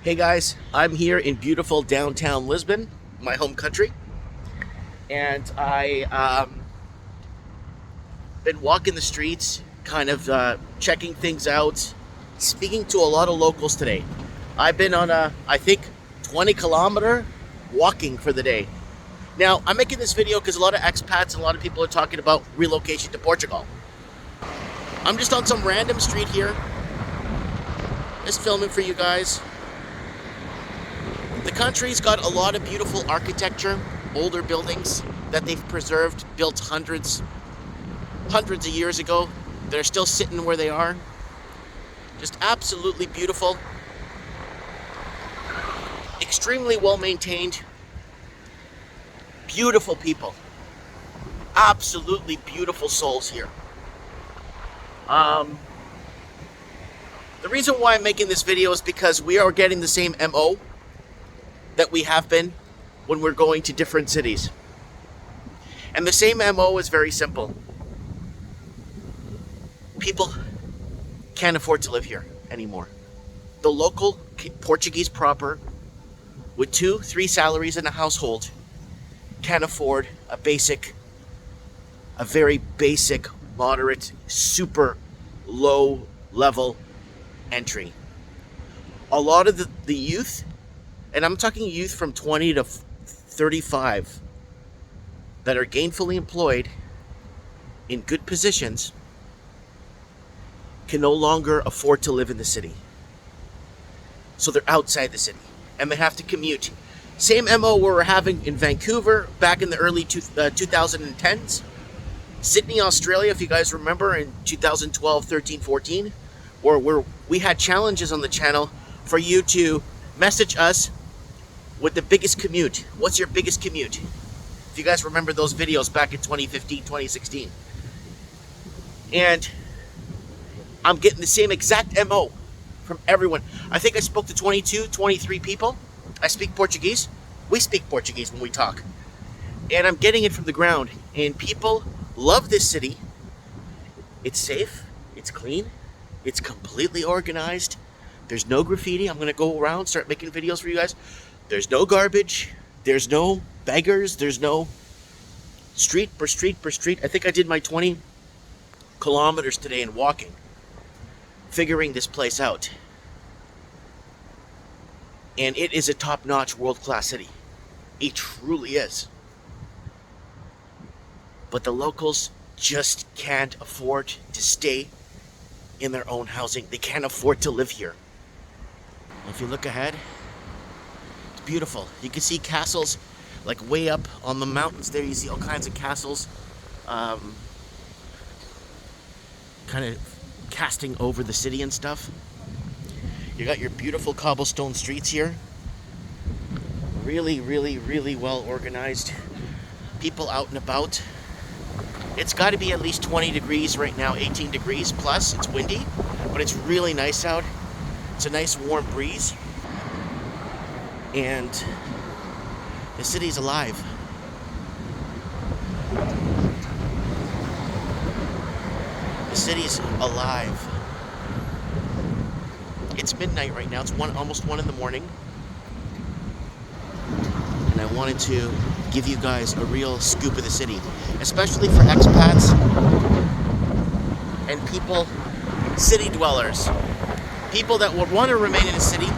Hey guys, I'm here in beautiful downtown Lisbon, my home country, and I been walking the streets, kind of checking things out, speaking to a lot of locals today. I've been on I think, 20-kilometer walking for the day. Now, I'm making this video because a lot of expats and a lot of people are talking about relocation to Portugal. I'm just on some random street here, just filming for you guys. The country's got a lot of beautiful architecture, older buildings that they've preserved, built hundreds of years ago. They're still sitting where they are. Just absolutely beautiful. Extremely well maintained. Beautiful people. Absolutely beautiful souls here. The reason why I'm making this video is because we are getting the same MO that we have been when we're going to different cities. And the same MO is very simple. People can't afford to live here anymore. The local Portuguese proper with 2-3 salaries in a household can't afford a very basic, moderate, super low level entry. A lot of the youth, and I'm talking youth from 20 to 35 that are gainfully employed in good positions, can no longer afford to live in the city. So they're outside the city and they have to commute. Same MO we were having in Vancouver back in the early 2010s. Sydney, Australia, if you guys remember, in 2012, 13, 14, where we had challenges on the channel for you to message us with the biggest commute. What's your biggest commute? If you guys remember those videos back in 2015, 2016. And I'm getting the same exact MO from everyone. I think I spoke to 22, 23 people. I speak Portuguese. We speak Portuguese when we talk. And I'm getting it from the ground. And people love this city. It's safe. It's clean. It's completely organized. There's no graffiti. I'm going to go around, start making videos for you guys. There's no garbage. There's no beggars. There's no street per street per street. I think I did my 20 kilometers today in walking, figuring this place out. And it is a top-notch, world-class city. It truly is. But the locals just can't afford to stay in their own housing. They can't afford to live here. If you look ahead, it's beautiful. You can see castles like way up on the mountains there. You see all kinds of castles kind of casting over the city and stuff. You got your beautiful cobblestone streets here. Really, really, really well organized. People out and about. It's got to be at least 20 degrees right now, 18 degrees plus. It's windy, but it's really nice out. It's a nice warm breeze. And the city's alive. The city's alive. It's midnight right now. It's almost 1 in the morning. And I wanted to give you guys a real scoop of the city, especially for expats and people, city dwellers, people that would want to remain in a city,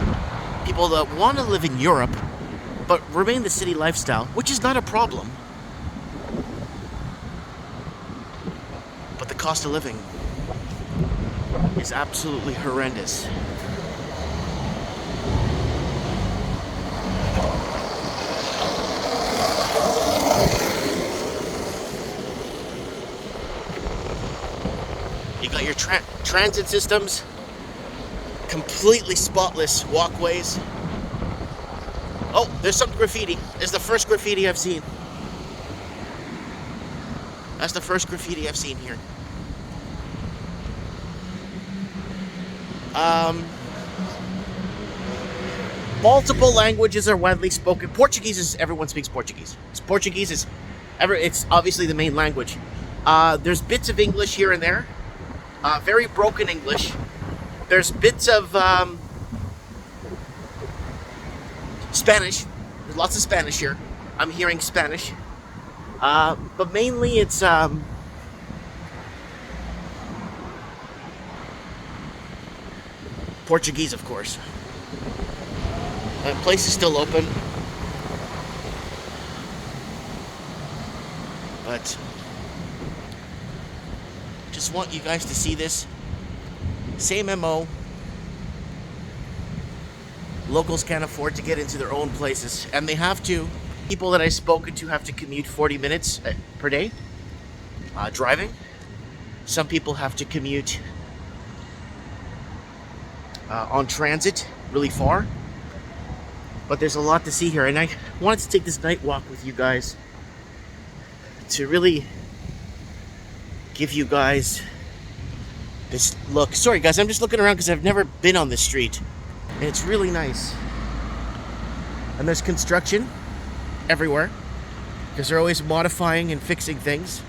people that want to live in Europe, but remain the city lifestyle, which is not a problem. But the cost of living is absolutely horrendous. You got your transit systems, completely spotless walkways. Oh, there's some graffiti. It's the first graffiti I've seen. That's the first graffiti I've seen here. Multiple languages are widely spoken. Portuguese is, everyone speaks Portuguese. It's obviously the main language. There's bits of English here and there. Very broken English. There's bits of Spanish. There's lots of Spanish here. I'm hearing Spanish. But mainly it's Portuguese, of course. The place is still open. But just want you guys to see this. Same MO. Locals can't afford to get into their own places, and they have to. People that I've spoken to have to commute 40 minutes per day driving. Some people have to commute on transit really far. But there's a lot to see here, and I wanted to take this night walk with you guys to really give you guys this look. Sorry guys, I'm just looking around because I've never been on this street, and it's really nice. And there's construction everywhere because they're always modifying and fixing things.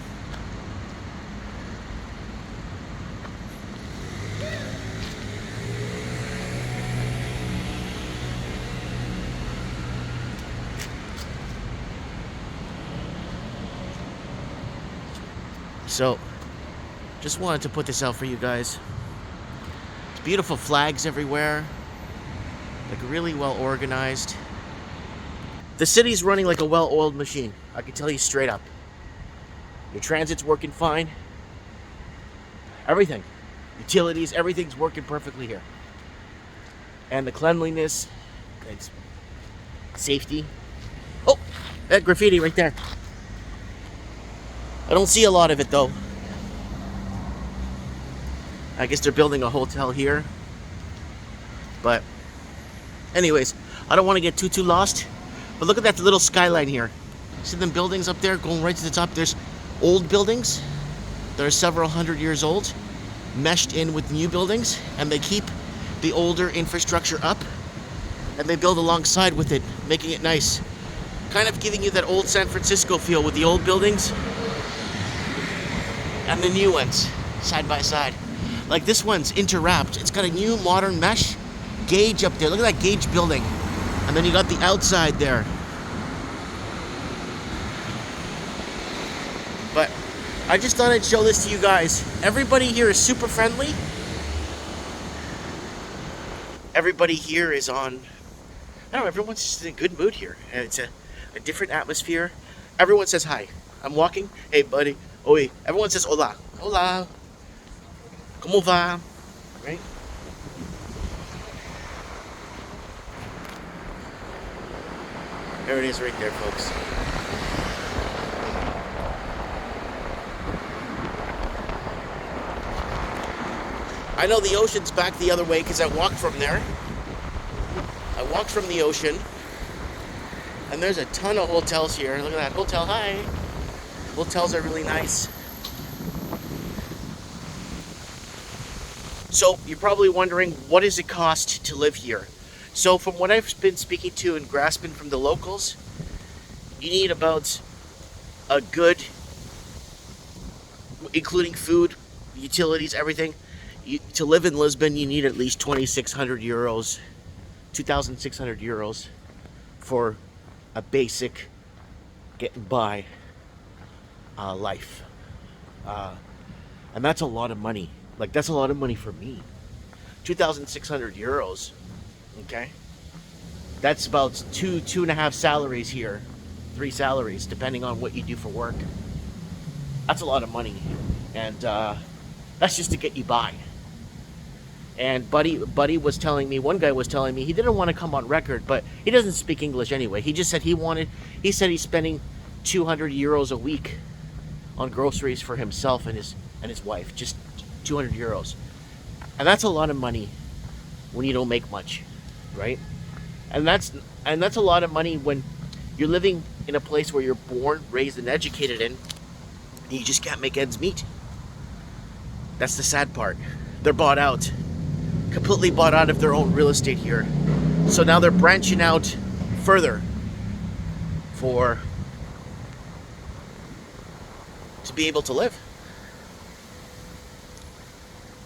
So, just wanted to put this out for you guys. It's beautiful flags everywhere. Like really well organized. The city's running like a well-oiled machine. I can tell you straight up. Your transit's working fine. Everything. Utilities, everything's working perfectly here. And the cleanliness, it's safety. Oh, that graffiti right there. I don't see a lot of it though. I guess they're building a hotel here. But anyways, I don't want to get too lost. But look at that little skyline here. See them buildings up there going right to the top? There's old buildings that are several hundred years old, meshed in with new buildings, and they keep the older infrastructure up, and they build alongside with it, making it nice. Kind of giving you that old San Francisco feel with the old buildings and the new ones side by side. Like this one's interwrapped. It's got a new modern mesh gauge up there. Look at that gauge building. And then you got the outside there. But I just thought I'd show this to you guys. Everybody here is super friendly. Everybody here is on, I don't know, everyone's just in a good mood here. And it's a different atmosphere. Everyone says hi. I'm walking. Hey buddy. Oi. Everyone says hola. Hola. ¿Cómo va? Right? There it is right there, folks. I know the ocean's back the other way because I walked from there. I walked from the ocean. And there's a ton of hotels here. Look at that hotel. Hi. Hotels are really nice. So you're probably wondering, what does it cost to live here? So from what I've been speaking to and grasping from the locals, you need about a good, including food, utilities, everything. To live in Lisbon, you need at least 2,600 euros, 2,600 euros for a basic getting by life. And that's a lot of money. Like, that's a lot of money for me. 2,600 euros. Okay? That's about two and a half salaries here. 3 salaries, depending on what you do for work. That's a lot of money. And that's just to get you by. And Buddy was telling me, one guy was telling me, he didn't want to come on record, but he doesn't speak English anyway. He just said he said he's spending 200 euros a week on groceries for himself and his wife. Just 200 euros. And that's a lot of money when you don't make much, right? And that's a lot of money when you're living in a place where you're born, raised, and educated in, and you just can't make ends meet. That's the sad part. They're bought out. Completely bought out of their own real estate here. So now they're branching out further to be able to live.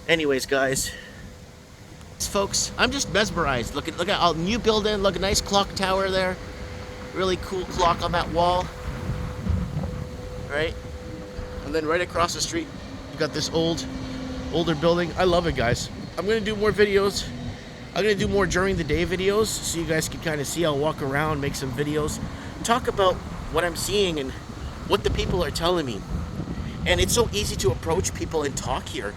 Anyways, guys, folks, I'm just mesmerized. Look at all new building. Look, a nice clock tower there. Really cool clock on that wall. Right? And then right across the street, you got this older building. I love it, guys. I'm gonna do more videos. I'm gonna do more during the day videos so you guys can kind of see. I'll walk around, make some videos, talk about what I'm seeing and what the people are telling me. And it's so easy to approach people and talk here.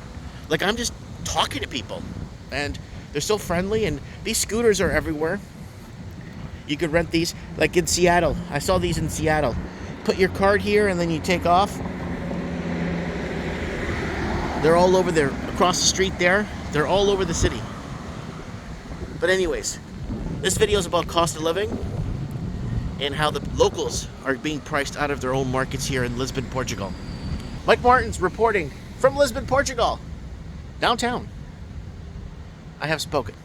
Like, I'm just talking to people and they're so friendly, and these scooters are everywhere. You could rent these, like in Seattle. I saw these in Seattle. Put your card here and then you take off. They're all over there, across the street there. They're all over the city. But anyways, this video is about cost of living and how the locals are being priced out of their own markets here in Lisbon, Portugal. Mike Martins reporting from Lisbon, Portugal, downtown. I have spoken.